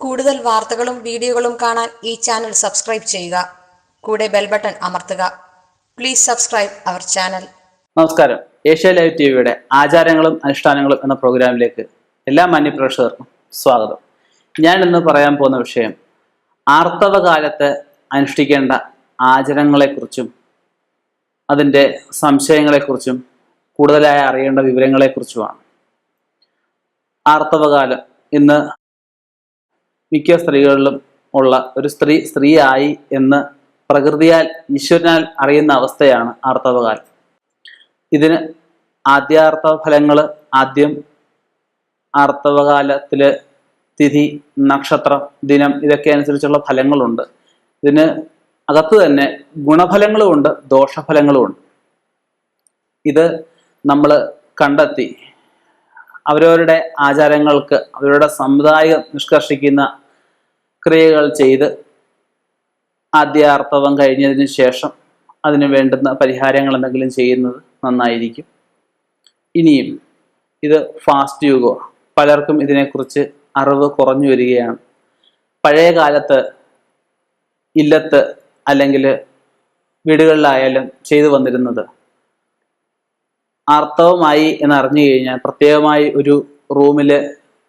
കൂടുതൽ വാർത്തകളും വീഡിയോകളും കാണാൻ ഈ ചാനൽ സബ്സ്ക്രൈബ് ചെയ്യുക. കൂടെ ബെൽ ബട്ടൺ അമർത്തുക. Please subscribe our channel. നമസ്കാരം. ഏഷ്യ ലൈവ് ടിവിയുടെ ആചാരങ്ങളും അനുഷ്ഠാനങ്ങളും എന്ന പ്രോഗ്രാമിലേക്ക് എല്ലാ മാന്യപ്രേക്ഷകർക്കും സ്വാഗതം. ഞാൻ ഇന്ന് പറയാൻ പോകുന്ന വിഷയം ആർത്തവ കാലത്ത് അനുഷ്ഠിക്കേണ്ട ആചാരങ്ങളെക്കുറിച്ചും അതിൻ്റെ സംശയങ്ങളെക്കുറിച്ചും കൂടുതലായി അറിയേണ്ട വിവരങ്ങളെക്കുറിച്ചുമാണ്. ആർത്തവകാലം ഇന്ന് മിക്ക സ്ത്രീകളിലും ഉള്ള ഒരു സ്ത്രീയായി എന്ന് പ്രകൃതിയാൽ ഈശ്വരനാൽ അറിയുന്ന അവസ്ഥയാണ് ആർത്തവകാലം. ഇതിന് ആദ്യാർത്തവ ഫലങ്ങൾ ആദ്യം ആർത്തവകാലത്തില് തിഥി, നക്ഷത്രം, ദിനം ഇതൊക്കെ അനുസരിച്ചുള്ള ഫലങ്ങളുണ്ട്. ഇതിന് അകത്ത് തന്നെ ഗുണഫലങ്ങളുമുണ്ട്, ദോഷഫലങ്ങളുമുണ്ട്. ഇത് നമ്മൾ കണ്ടെത്തി അവരവരുടെ ആചാരങ്ങൾക്ക് അവരുടെ സമുദായം നിഷ്കർഷിക്കുന്ന ക്രിയകൾ ചെയ്ത് ആദ്യാർത്തവം കഴിഞ്ഞതിന് ശേഷം അതിന് വേണ്ടുന്ന പരിഹാരങ്ങൾ എന്തെങ്കിലും ചെയ്യുന്നത് നന്നായിരിക്കും. ഇനിയും ഇത് ഫാസ്റ്റ് യുഗമാണ്. പലർക്കും ഇതിനെക്കുറിച്ച് അറിവ് കുറഞ്ഞു വരികയാണ്. പഴയ കാലത്ത് ഇല്ലത്ത് അല്ലെങ്കിൽ വീടുകളിലായാലും ചെയ്തു വന്നിരുന്നത് ആർത്തവമായി എന്നറിഞ്ഞു കഴിഞ്ഞാൽ പ്രത്യേകമായി ഒരു റൂമില്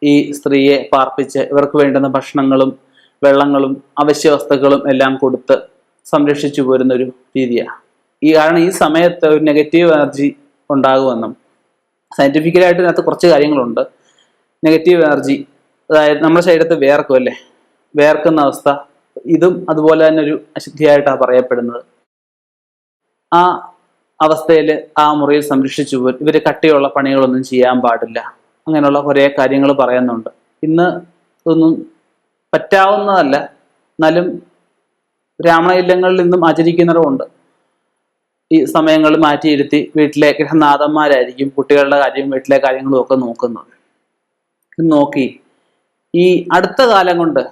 ഈ സ്ത്രീയെ പാർപ്പിച്ച് ഇവർക്ക് വേണ്ടുന്ന ഭക്ഷണങ്ങളും വെള്ളങ്ങളും അവശ്യ വസ്തുക്കളും എല്ലാം കൊടുത്ത് സംരക്ഷിച്ചു പോരുന്നൊരു രീതിയാണ്. കാരണം ഈ സമയത്ത് ഒരു നെഗറ്റീവ് എനർജി ഉണ്ടാകുമെന്നും സയന്റിഫിക്കലായിട്ട് ഇതിനകത്ത് കുറച്ച് കാര്യങ്ങളുണ്ട്. നെഗറ്റീവ് എനർജി, അതായത് നമ്മുടെ ശരീരത്ത് വേർക്കും അല്ലേ, വേർക്കുന്ന അവസ്ഥ, ഇതും അതുപോലെ തന്നെ ഒരു അശുദ്ധിയായിട്ടാണ് പറയപ്പെടുന്നത്. ആ അവസ്ഥയിൽ ആ മുറിയിൽ സംരക്ഷിച്ചു പോരും. ഇവർ കട്ടിയുള്ള പണികളൊന്നും ചെയ്യാൻ പാടില്ല, അങ്ങനെയുള്ള കുറേ കാര്യങ്ങൾ പറയുന്നുണ്ട്. ഇന്ന് ഇതൊന്നും പറ്റാവുന്നതല്ല, എന്നാലും ബ്രാഹ്മണ ഇല്ലങ്ങളിൽ നിന്നും ആചരിക്കുന്നവരുമുണ്ട്. ഈ സമയങ്ങൾ മാറ്റിയിരുത്തി വീട്ടിലെ ഗൃഹനാഥന്മാരായിരിക്കും കുട്ടികളുടെ കാര്യം വീട്ടിലെ കാര്യങ്ങളും ഒക്കെ നോക്കുന്നത്. നോക്കി ഈ അടുത്ത കാലം കൊണ്ട്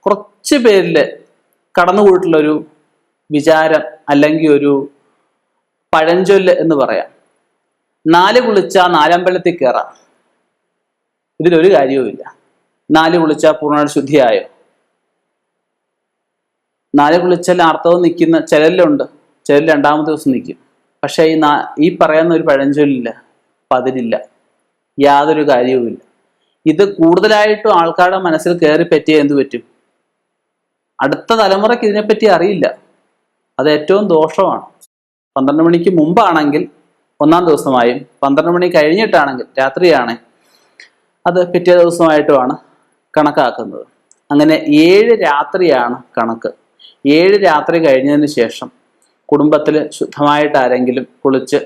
കുറച്ച് പേരിൽ കടന്നുകൂടിയിട്ടുള്ളൊരു വിചാരം അല്ലെങ്കിൽ ഒരു പഴഞ്ചൊല്ല് എന്ന് പറയാം, 4 കുളിച്ചാൽ 4 അമ്പലത്തിൽ കയറാം. ഇതിലൊരു കാര്യവുമില്ല. 4 കുളിച്ചാൽ പൂർണ്ണ ശുദ്ധിയായോ? 4 കുളിച്ചാൽ ആർത്തവം നിൽക്കുന്ന ചിലരിലുണ്ട്, ചിലർ 2ാമത്തെ ദിവസം നിൽക്കും. പക്ഷേ ഈ പറയുന്ന ഒരു പഴഞ്ചൊല്ലില്ല, പതിരില്ല, യാതൊരു കാര്യവുമില്ല. ഇത് കൂടുതലായിട്ടും ആൾക്കാരുടെ മനസ്സിൽ കയറി പറ്റിയാൽ എന്ത് പറ്റും? അടുത്ത തലമുറയ്ക്ക് ഇതിനെപ്പറ്റി അറിയില്ല. അത് ഏറ്റവും ദോഷമാണ്. 12 മണിക്ക് മുമ്പാണെങ്കിൽ 1ാം ദിവസമായും 12 മണി കഴിഞ്ഞിട്ടാണെങ്കിൽ രാത്രിയാണ് അത് പിറ്റേ ദിവസമായിട്ടുമാണ് കണക്കാക്കുന്നത്. അങ്ങനെ 7 രാത്രിയാണ് കണക്ക്. 7 രാത്രി കഴിഞ്ഞതിന് ശേഷം കുടുംബത്തിൽ ശുദ്ധമായിട്ട് ആരെങ്കിലും കുളിച്ച്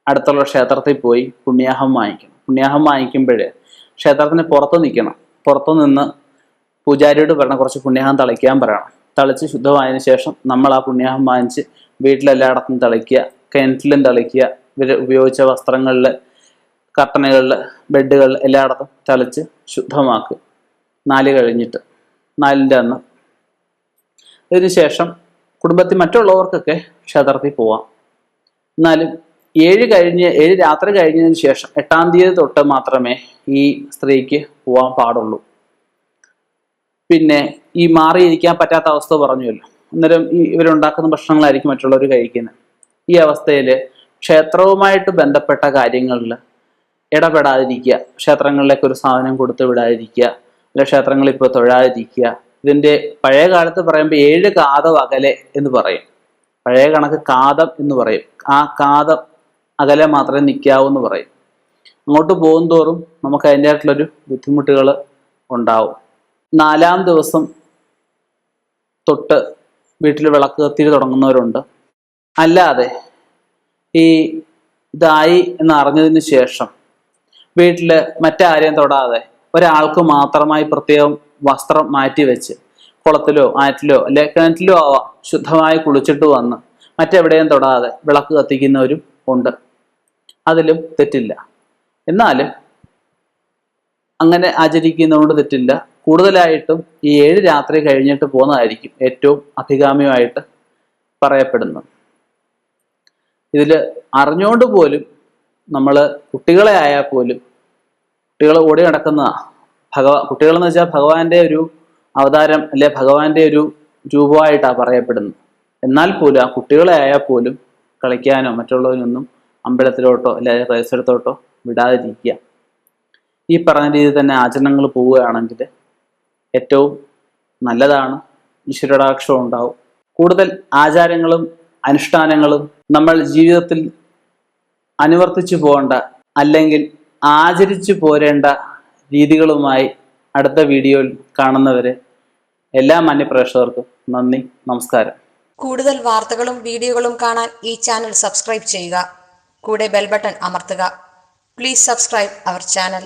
അടുത്തുള്ള ക്ഷേത്രത്തിൽ പോയി പുണ്യാഹം വാങ്ങിക്കണം. പുണ്യാഹം വാങ്ങിക്കുമ്പോഴേ ക്ഷേത്രത്തിന് പുറത്ത് നിൽക്കണം. പുറത്തു നിന്ന് പൂജാരിയോട് പറയണം കുറച്ച് പുണ്യാഹം തളിക്കാൻ പറയണം. തളിച്ച് ശുദ്ധമായതിനു ശേഷം നമ്മൾ ആ പുണ്യാഹം വാങ്ങിച്ച് വീട്ടിലെല്ലായിടത്തും തളിക്കുക, കിണറ്റിലും തളിക്കുക, ഇവർ ഉപയോഗിച്ച വസ്ത്രങ്ങളിൽ, കർട്ടനുകളിൽ, ബെഡുകളിൽ എല്ലായിടത്തും തളിച്ച് ശുദ്ധമാക്കുക. 4 കഴിഞ്ഞിട്ട് 4ൻ്റെ അന്ന്. ഇതിന് ശേഷം കുടുംബത്തിൽ മറ്റുള്ളവർക്കൊക്കെ ക്ഷേത്രത്തിൽ പോവാം. എന്നാലും 7 രാത്രി കഴിഞ്ഞതിന് ശേഷം 8ാം തീയതി തൊട്ട് മാത്രമേ ഈ സ്ത്രീക്ക് പോവാൻ പാടുള്ളൂ. പിന്നെ ഈ മാറിയിരിക്കാൻ പറ്റാത്ത അവസ്ഥ പറഞ്ഞുവല്ലോ, അന്നേരം ഇവരുണ്ടാക്കുന്ന ഭക്ഷണങ്ങളായിരിക്കും മറ്റുള്ളവർ കഴിക്കുന്നത്. ഈ അവസ്ഥയിൽ ക്ഷേത്രവുമായിട്ട് ബന്ധപ്പെട്ട കാര്യങ്ങളിൽ ഇടപെടാതിരിക്കുക, ക്ഷേത്രങ്ങളിലേക്ക് ഒരു സാധനം കൊടുത്ത് വിടാതിരിക്കുക, അല്ലെ ക്ഷേത്രങ്ങളിൽ ഇപ്പോൾ തൊഴാതിരിക്കുക. ഇതിൻ്റെ പഴയ കാലത്ത് പറയുമ്പോൾ 7 കാതം അകലെ എന്ന് പറയും. പഴയ കണക്ക് കാതം എന്ന് പറയും. ആ കാതം അകലെ മാത്രമേ നിൽക്കാവൂ എന്ന് പറയും. അങ്ങോട്ട് പോകും തോറും നമുക്ക് അതിൻ്റെതായിട്ടുള്ളൊരു ബുദ്ധിമുട്ടുകൾ ഉണ്ടാവും. 4ാം ദിവസം തൊട്ട് വീട്ടിൽ വിളക്ക് കത്തിരി തുടങ്ങുന്നവരുണ്ട്. അല്ലാതെ ഇതായി എന്ന് അറിഞ്ഞതിന് ശേഷം വീട്ടിൽ മറ്റാരെയും തൊടാതെ ഒരാൾക്ക് മാത്രമായി പ്രത്യേകം വസ്ത്രം മാറ്റി വെച്ച് കുളത്തിലോ ആറ്റിലോ അല്ലെ കിണറ്റിലോ ആവാം ശുദ്ധമായി കുളിച്ചിട്ട് വന്ന് മറ്റെവിടെയും തൊടാതെ വിളക്ക് കത്തിക്കുന്നവരും ഉണ്ട്. അതിലും തെറ്റില്ല. എന്നാലും അങ്ങനെ ആചരിക്കുന്നതുകൊണ്ട് തെറ്റില്ല. കൂടുതലായിട്ടും ഈ 7 രാത്രി കഴിഞ്ഞിട്ട് പോകുന്നതായിരിക്കും ഏറ്റവും അഭികാമ്യമായിട്ട് പറയപ്പെടുന്നത്. ഇതിൽ അറിഞ്ഞുകൊണ്ട് പോലും നമ്മൾ കുട്ടികളെ ആയാൽ പോലും കുട്ടികൾ ഓടി നടക്കുന്ന കുട്ടികളെന്ന് വെച്ചാൽ ഭഗവാന്റെ ഒരു അവതാരം അല്ലെ ഭഗവാന്റെ ഒരു രൂപമായിട്ടാണ് പറയപ്പെടുന്നത്. എന്നാൽ പോലും ആ കുട്ടികളെ ആയാൽ പോലും കളിക്കാനോ മറ്റുള്ളവരൊന്നും അമ്പലത്തിലോട്ടോ അല്ലെങ്കിൽ പരിസരത്തോട്ടോ വിടാതിരിക്കുക. ഈ പറഞ്ഞ രീതിയിൽ തന്നെ ആചരണങ്ങൾ പോവുകയാണെങ്കിൽ ഏറ്റവും നല്ലതാണ്. ഈശ്വരടാക്ഷവും ഉണ്ടാവും. കൂടുതൽ ആചാരങ്ങളും അനുഷ്ഠാനങ്ങളും നമ്മൾ ജീവിതത്തിൽ അനുവർത്തിച്ചു പോകേണ്ട അല്ലെങ്കിൽ ആചരിച്ചു പോരേണ്ട രീതികളുമായി അടുത്ത വീഡിയോയിൽ കാണുന്നവരെ എല്ലാ മാന്യപ്രേക്ഷകർക്കും നന്ദി, നമസ്കാരം. കൂടുതൽ വാർത്തകളും വീഡിയോകളും കാണാൻ ഈ ചാനൽ സബ്സ്ക്രൈബ് ചെയ്യുക. കൂടെ ബെൽ ബട്ടൺ അമർത്തുക. Please subscribe our channel.